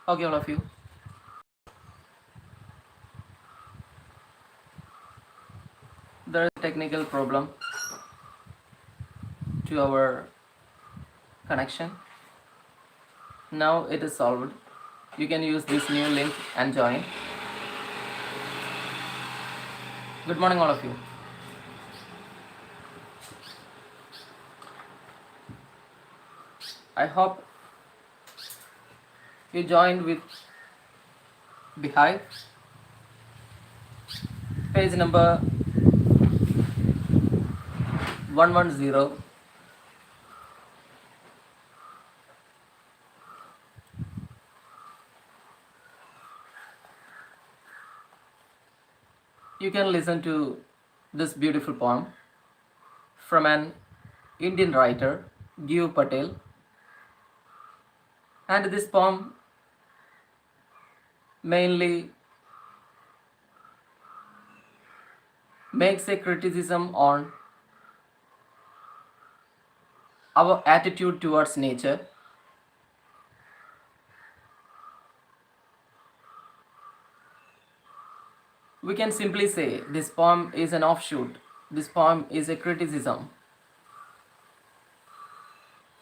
Okay, all of you. There is a technical problem to our connection. Now it is solved. You can use this new link and join. Good morning, all of you. I hope you joined with Behive, page number 110. You can listen to this beautiful poem from an Indian writer, Giv Patel. And this poem mainly makes a criticism on our attitude towards nature. We can simply say this poem is an offshoot. This poem is a criticism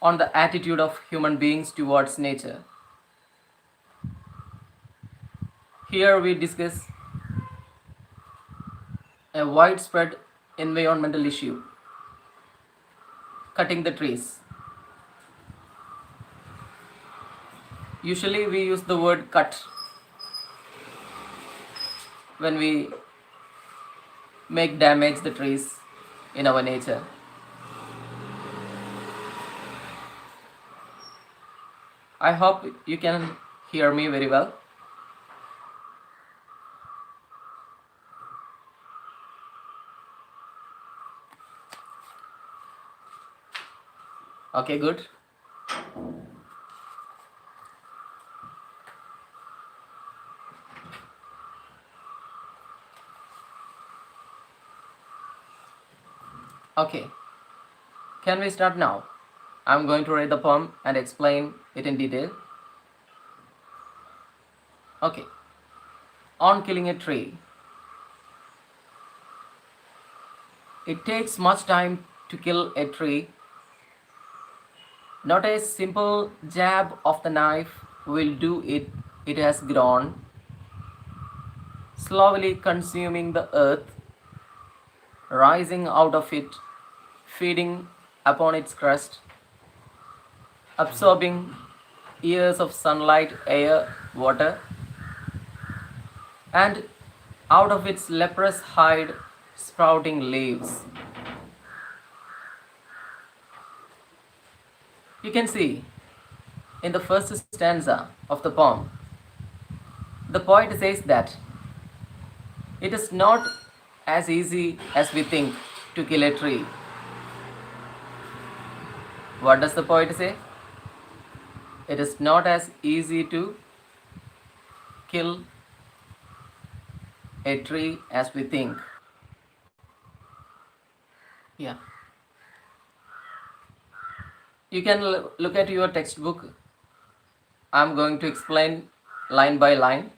on the attitude of human beings towards nature. Here we discuss a widespread environmental issue, cutting the trees. Usually we use the word cut when we make damage the trees in our nature. I hope you can hear me very well. Okay, good. Okay, can we start now? I'm going to read the poem and explain it in detail. Okay, on killing a tree. It takes much time to kill a tree. Not a simple jab of the knife will do it. It has grown, slowly consuming the earth, rising out of it, feeding upon its crust, absorbing years of sunlight, air, water, and out of its leprous hide sprouting leaves. You can see in the first stanza of the poem, the poet says that it is not as easy as we think to kill a tree. What does the poet say? It is not as easy to kill a tree as we think. Yeah. You can look at your textbook. I'm going to explain line by line.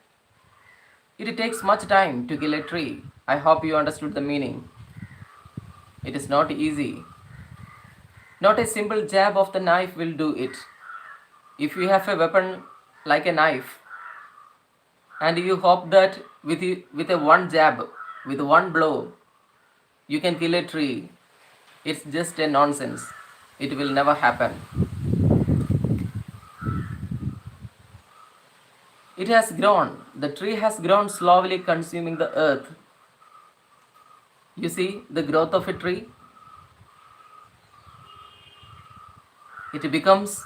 It takes much time to kill a tree. I hope you understood the meaning. It is not easy. Not a simple jab of the knife will do it. If you have a weapon like a knife and you hope that with a one jab, with one blow, you can kill a tree, it's just a nonsense. It will never happen. It has grown. The tree has grown, slowly consuming the earth. You see the growth of a tree? It becomes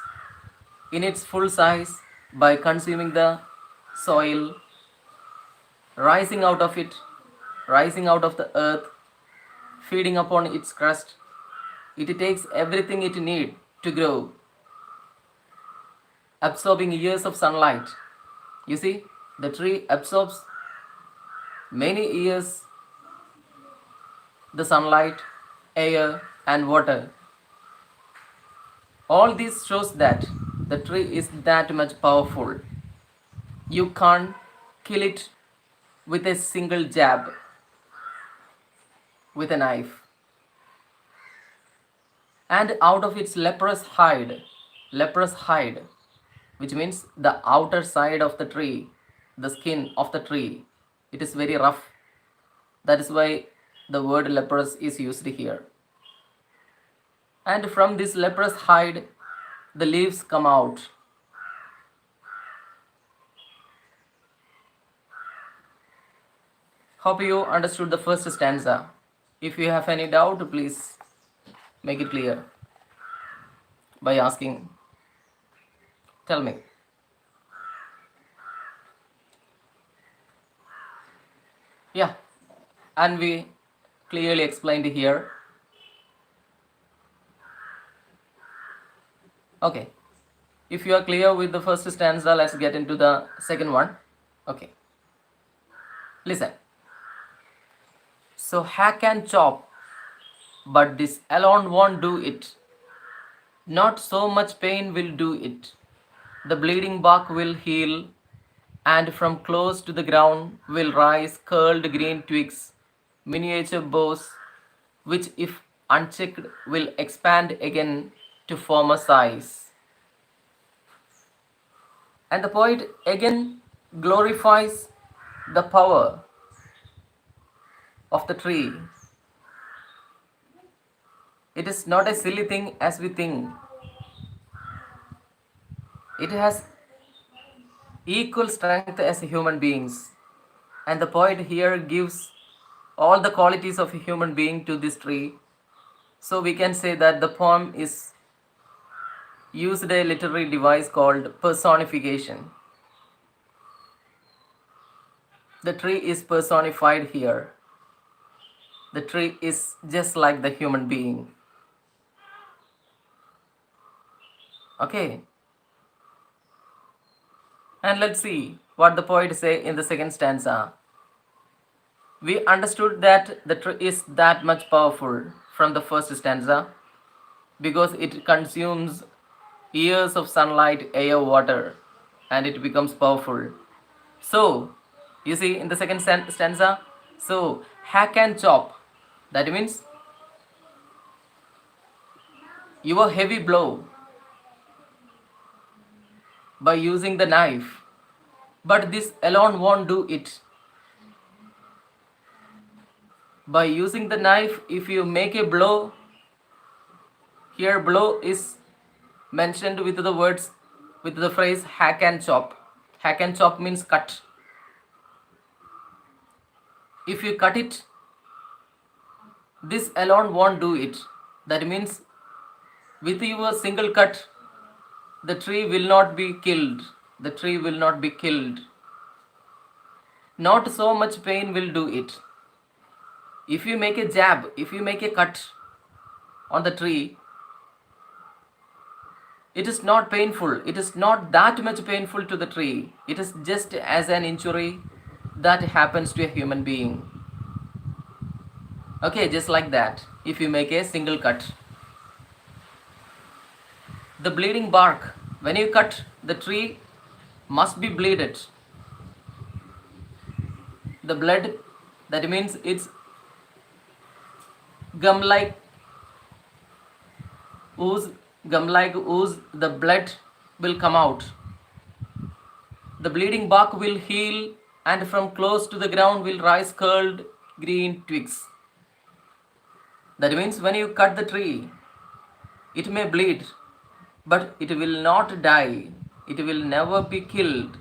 in its full size by consuming the soil, rising out of it, rising out of the earth, feeding upon its crust. It takes everything it needs to grow, absorbing years of sunlight. You see, the tree absorbs many years the sunlight, air, and water. All this shows that the tree is that much powerful. You can't kill it with a single jab with a knife. And out of its leprous hide, which means the outer side of the tree, the skin of the tree, it is very rough. That is why the word leprous is used here. And from this leprous hide, the leaves come out. Hope you understood the first stanza. If you have any doubt, please make it clear by asking. Tell me. Yeah, and we clearly explained here. Okay, if you are clear with the first stanza, let's get into the second one. Okay, listen. So hack and chop, but this alone won't do it. Not so much pain will do it. The bleeding bark will heal, and from close to the ground will rise curled green twigs, miniature boughs, which if unchecked will expand again to former size. And the poet again glorifies the power of the tree. It is not a silly thing as we think. It has equal strength as human beings. And the poet here gives all the qualities of a human being to this tree. So we can say that the poem is used a literary device called personification. The tree is personified here. The tree is just like the human being. Okay. And let's see what the poet say in the second stanza. We understood that the tree is that much powerful from the first stanza because it consumes years of sunlight, air, water, and it becomes powerful. So, you see in the second stanza, so hack and chop, that means your heavy blow by using the knife, but this alone won't do it. By using the knife, if you make a blow, here blow is mentioned with the words, with the phrase hack and chop. Hack and chop means cut. If you cut it, this alone won't do it. That means with your single cut, the tree will not be killed. The tree will not be killed. Not so much pain will do it. If you make a jab, if you make a cut on the tree, it is not painful. It is not that much painful to the tree. It is just as an injury that happens to a human being. Okay, just like that. If you make a single cut. The bleeding bark, when you cut the tree, must be bleeded. The blood, that means it's gum-like ooze, the blood will come out. The bleeding bark will heal, and from close to the ground will rise curled green twigs. That means when you cut the tree, it may bleed, but it will not die. It will never be killed.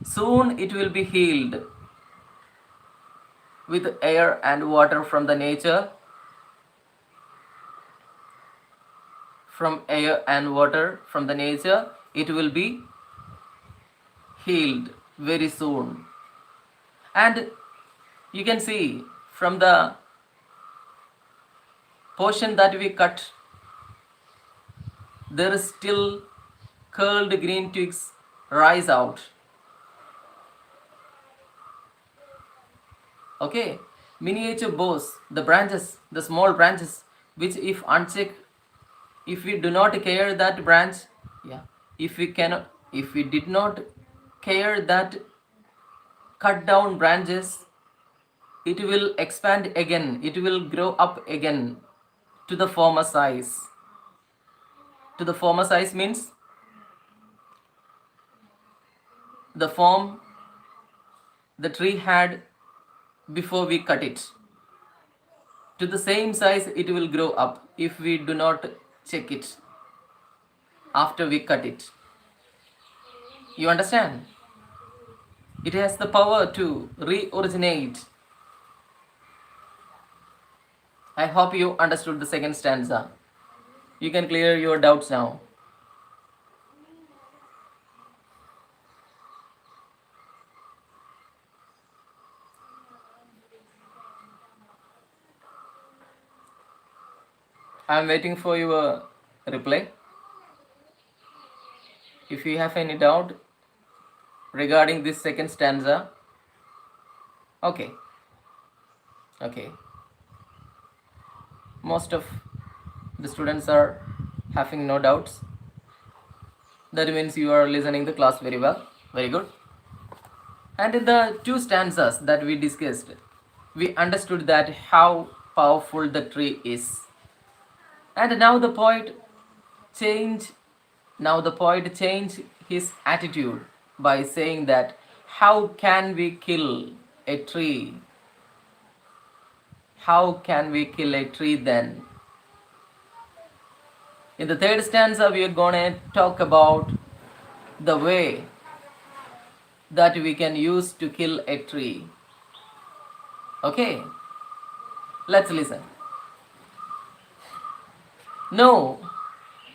Soon it will be healed with air and water from the nature. From air and water from the nature, it will be healed very soon. And you can see from the portion that we cut, there is still curled green twigs rise out. Okay, miniature boughs, the branches, the small branches, which if unchecked, if we do not care that branch, if we did not care that cut down branches, it will expand again, it will grow up again to the former size. To the former size means the form the tree had before we cut it. To the same size it will grow up if we do not check it after we cut it. You understand? It has the power to re-originate. I hope you understood the second stanza. You can clear your doubts now. I am waiting for your reply. If you have any doubt regarding this second stanza, okay. Okay. Most of the students are having no doubts. That means you are listening the class very well. Very good. And in the two stanzas that we discussed, we understood that how powerful the tree is. And change now the poet changed his attitude by saying that how can we kill a tree? How can we kill a tree then? In the third stanza, we are going to talk about the way that we can use to kill a tree. Okay, let's listen. No,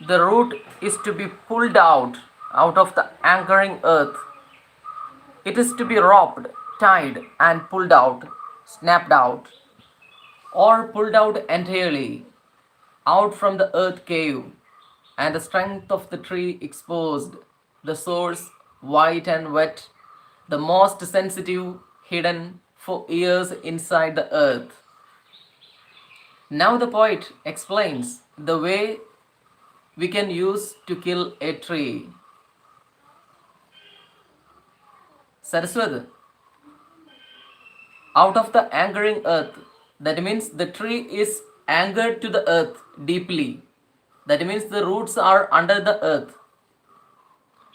the root is to be pulled out of the anchoring earth. It is to be robbed, tied, and pulled out, snapped out, or pulled out entirely, out from the earth cave, and the strength of the tree exposed, the source white and wet, the most sensitive hidden for years inside the earth. Now the poet explains the way we can use to kill a tree. Saraswat, out of the anchoring earth, that means the tree is anchored to the earth deeply. That means the roots are under the earth.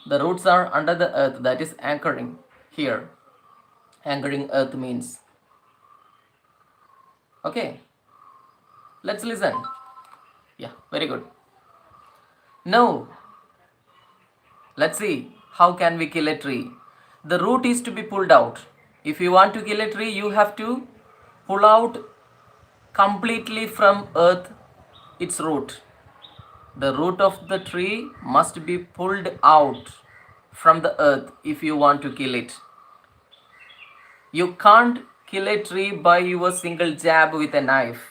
The roots are under the earth, that is anchoring here. Anchoring earth means. Okay, let's listen. Yeah, very good. Now, let's see how can we kill a tree. The root is to be pulled out. If you want to kill a tree, you have to pull out completely from earth its root. The root of the tree must be pulled out from the earth if you want to kill it. You can't kill a tree by your single jab with a knife.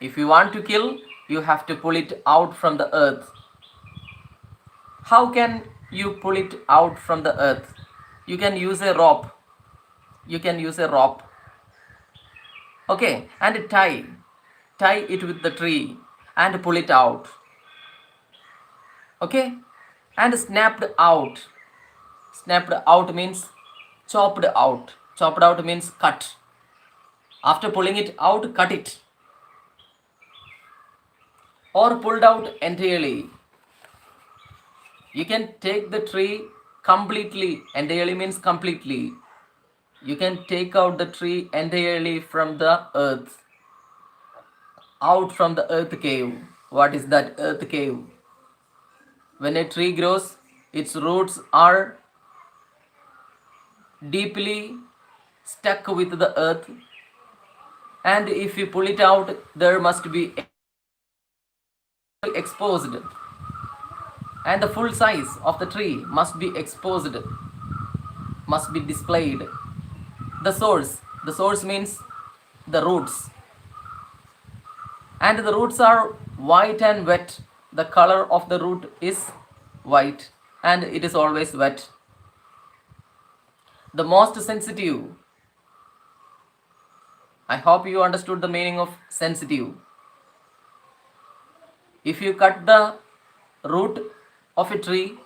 If you want to kill, you have to pull it out from the earth. How can you pull it out from the earth? You can use a rope. You can use a rope. Okay, and tie it with the tree and pull it out. Okay, and snapped out. Snapped out means chopped out. Chopped out means cut. After pulling it out, cut it. Or pulled out entirely. You can take the tree completely. Entirely means completely. You can take out the tree entirely from the earth. Out from the earth cave. What is that earth cave? When a tree grows, its roots are deeply stuck with the earth, and if you pull it out, there must be exposed, and the full size of the tree must be exposed, must be displayed. The source means the roots, and the roots are white and wet. The color of the root is white and it is always wet. The most sensitive. I hope you understood the meaning of sensitive. If you cut the root of a tree,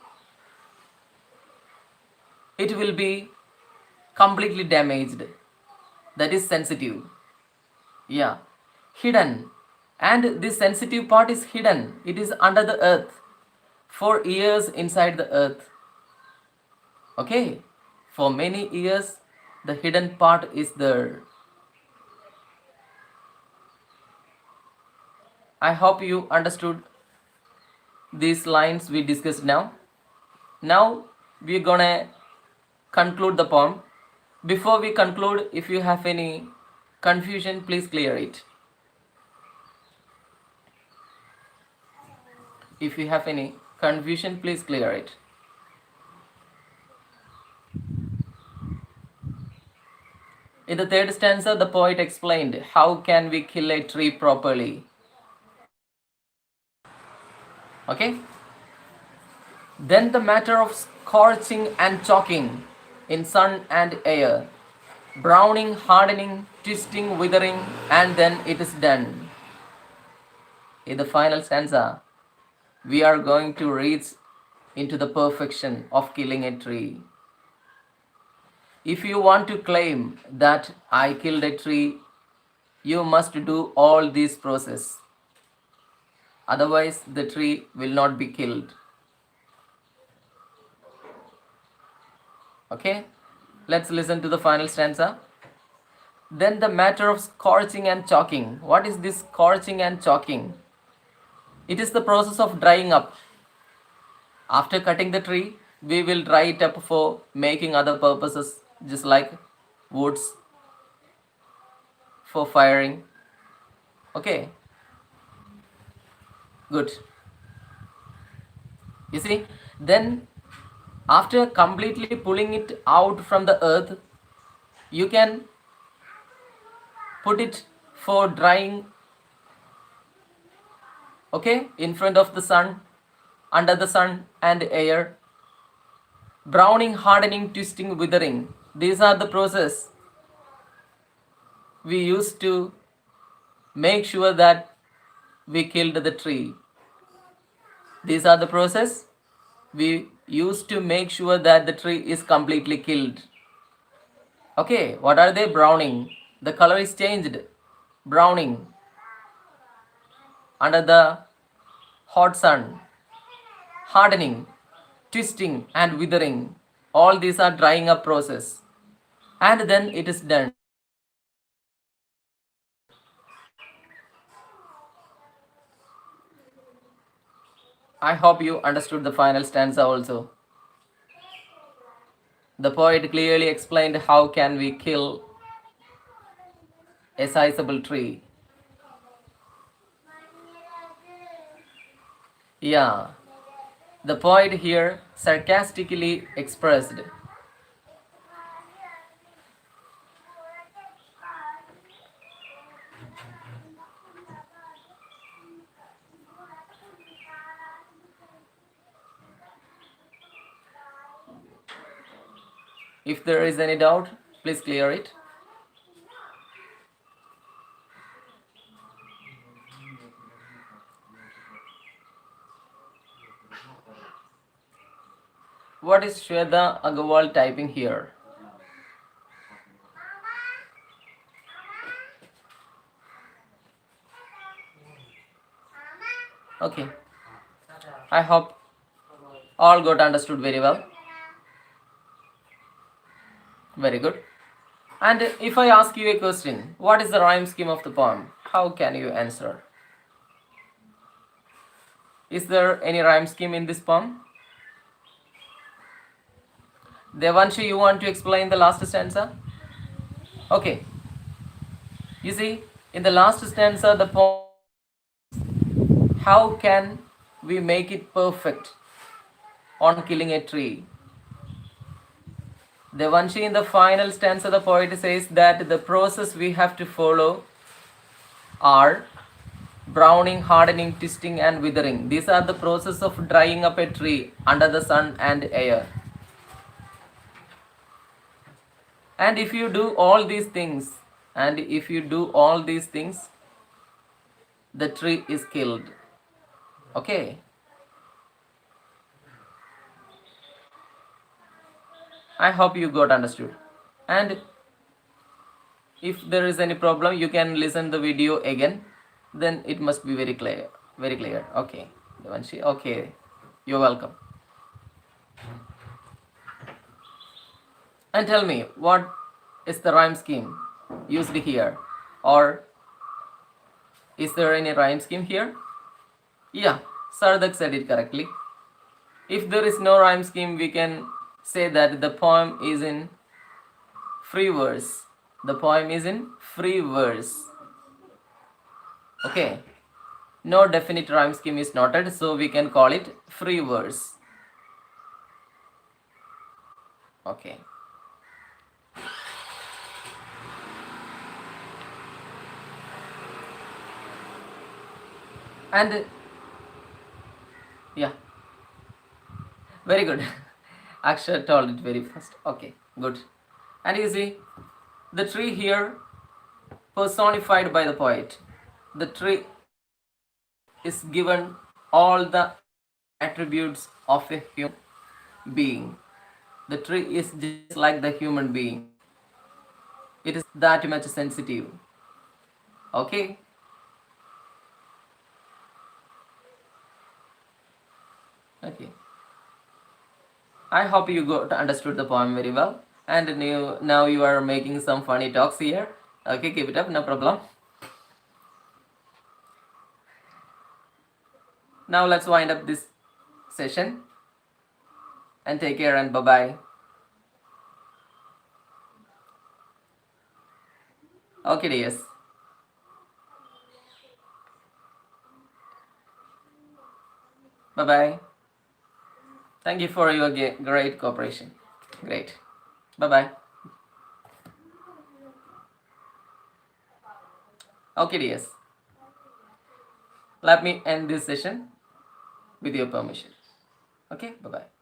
it will be completely damaged. That is sensitive. Yeah, hidden. And this sensitive part is hidden. It is under the earth for years inside the earth. Okay, for many years the hidden part is there. I hope you understood these lines we discussed now. Now we're gonna conclude the poem. Before we conclude, if you have any confusion, please clear it. If you have any confusion, please clear it. In the third stanza, the poet explained how can we kill a tree properly. Okay? Then the matter of scorching and choking in sun and air, browning, hardening, twisting, withering, and then it is done. In the final stanza, we are going to reach into the perfection of killing a tree. If you want to claim that I killed a tree, you must do all this process. Otherwise, the tree will not be killed. Okay? Let's listen to the final stanza. Then the matter of scorching and choking. What is this scorching and choking? It is the process of drying up. After cutting the tree, we will dry it up for making other purposes, just like woods for firing. Okay, good. You see, then after completely pulling it out from the earth, you can put it for drying, okay, in front of the sun, under the sun and air. Browning, hardening, twisting, withering. These are the process we use to make sure that we killed the tree. These are the process we use to make sure that the tree is completely killed. Okay, what are they? Browning. The color is changed. Browning under the hot sun. Hardening, twisting and withering. All these are drying up process. And then it is done. I hope you understood the final stanza also. The poet clearly explained how can we kill a sizable tree. Yeah, the poet here sarcastically expressed. If there is any doubt, please clear it. What is Shweta Agarwal typing here? Okay, I hope all got understood very well. Very good. And if I ask you a question, what is the rhyme scheme of the poem? How can you answer? Is there any rhyme scheme in this poem? Devanshu, you want to explain the last stanza? Okay. You see, in the last stanza, the poem, how can we make it perfect on killing a tree? Devanshi, in the final stanza, the poet says that the process we have to follow are browning, hardening, twisting, and withering. These are the process of drying up a tree under the sun and air. And if you do all these things, the tree is killed. Okay. I hope you got understood. And if there is any problem, you can listen the video again. Then it must be very clear. Very clear. Okay. Devanshi. Okay. You're welcome. And tell me, what is the rhyme scheme used here? Or is there any rhyme scheme here? Yeah, Sardak said it correctly. If there is no rhyme scheme, we can say that the poem is in free verse. The poem is in free verse. Okay. No definite rhyme scheme is noted, so we can call it free verse. Okay. And yeah, very good. Akshay told it very fast. Okay, good. And you see, the tree here personified by the poet. The tree is given all the attributes of a human being. The tree is just like the human being. It is that much sensitive. Okay? Okay. I hope you got understood the poem very well. And now you are making some funny talks here. Okay, keep it up, no problem. Now let's wind up this session. And take care and bye-bye. Okay, dears. Bye-bye. Thank you for your great cooperation. Great. Bye-bye. Okay, dears. Let me end this session with your permission. Okay, bye-bye.